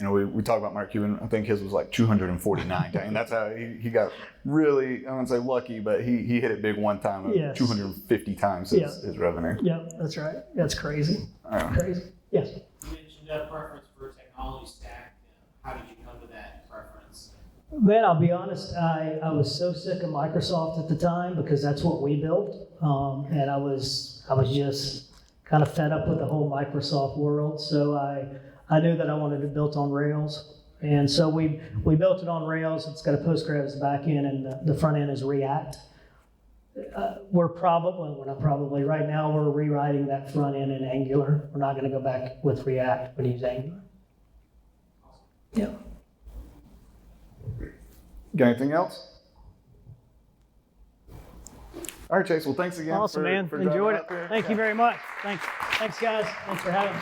we talk about Mark Cuban. I think his was like 249, and that's how he got really, I wouldn't say lucky, but he hit it big one time, 250 times his revenue. Yeah, that's right. That's crazy. Crazy. Yes. You mentioned a preference for technology stack. How did you come to that preference? Man, I'll be honest, I was so sick of Microsoft at the time because that's what we built. And I was just kind of fed up with the whole Microsoft world. So I knew that I wanted it built on Rails. And so we built it on Rails. It's got a Postgres backend, and the front end is React. Right now we're rewriting that front end in Angular. We're not going to go back with React, but use Angular. Yeah. Got anything else? All right, Chase. Well, thanks again. Awesome, man. for Enjoyed it. driving out there. Thank you very much. Thanks, guys. Thanks for having me.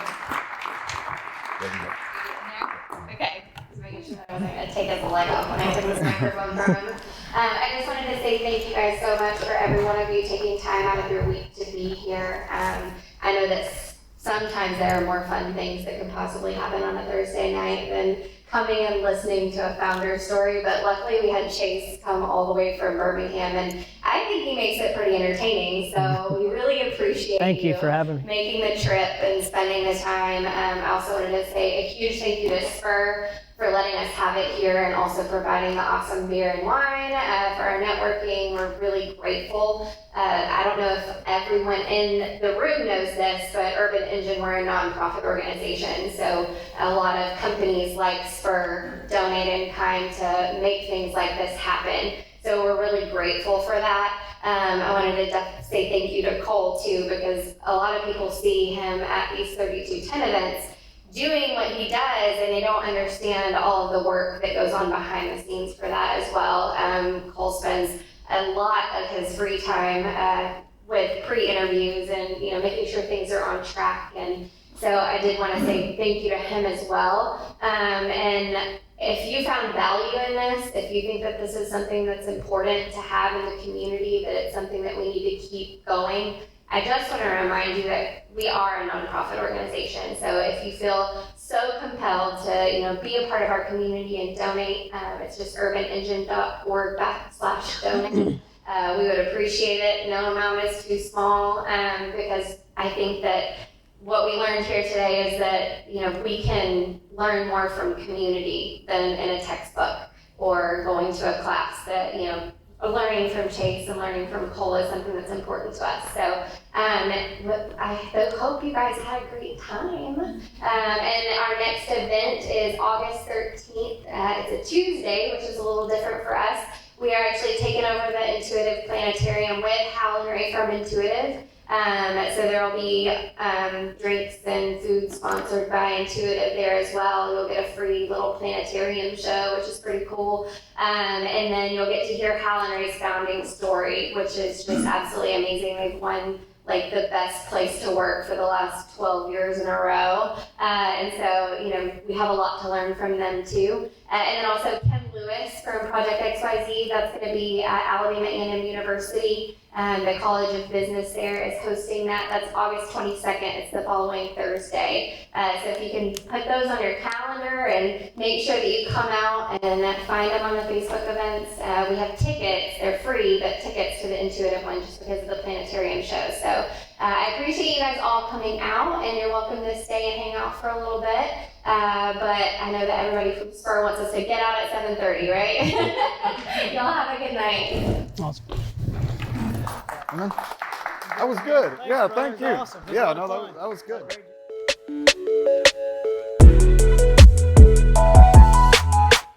Okay, just making sure I wasn't going to take us a leg off when I took this microphone from him. I just wanted to say thank you guys so much for every one of you taking time out of your week to be here. I know that sometimes there are more fun things that could possibly happen on a Thursday night than coming and listening to a founder story, but luckily we had Chase come all the way from Birmingham, and I think he makes it pretty entertaining, so we really appreciate Thank you for having me. making the trip and spending the time. I also wanted to say a huge thank you to Spur for letting us have it here and also providing the awesome beer and wine for our networking. We're really grateful. I don't know if everyone in the room knows this, but Urban Engine, we're a nonprofit organization. So a lot of companies like Spur donate in kind to make things like this happen. So we're really grateful for that. I wanted to say thank you to Cole too, because a lot of people see him at these 3210 events doing what he does, and they don't understand all of the work that goes on behind the scenes for that as well. Cole spends a lot of his free time with pre-interviews and making sure things are on track. And so I did want to say thank you to him as well. And if you found value in this, if you think that this is something that's important to have in the community, that it's something that we need to keep going, I just want to remind you that we are a nonprofit organization. So if you feel so compelled to, be a part of our community and donate, it's just urbanengine.org/donate. We would appreciate it. No amount is too small, because I think that what we learned here today is that, we can learn more from community than in a textbook or going to a class. That, learning from Chase and learning from Cole is something that's important to us. So I hope you guys had a great time. And our next event is August 13th. It's a Tuesday, which is a little different for us. We are actually taking over the Intuitive Planetarium with Hal and Ray from Intuitive. So there will be drinks and food sponsored by Intuitive there as well. You'll get a free little planetarium show, which is pretty cool. And then you'll get to hear Hal and Ray's founding story, which is just absolutely amazing. They've won the best place to work for the last 12 years in a row. And so, we have a lot to learn from them too. And then also Kim Lewis from Project XYZ, that's going to be at Alabama A&M University. The College of Business there is hosting that. That's August 22nd. It's the following Thursday. So if you can put those on your calendar and make sure that you come out and find them on the Facebook events. We have tickets. They're free, but tickets to the Intuitive one just because of the planetarium show. So I appreciate you guys all coming out, and you're welcome to stay and hang out for a little bit. But I know that everybody from Spur wants us to get out at 7:30, right? Y'all have a good night. Awesome. That was good. Thanks, Yeah, brother. thank you. Awesome. It was a Yeah, lot no, of fun. that was good.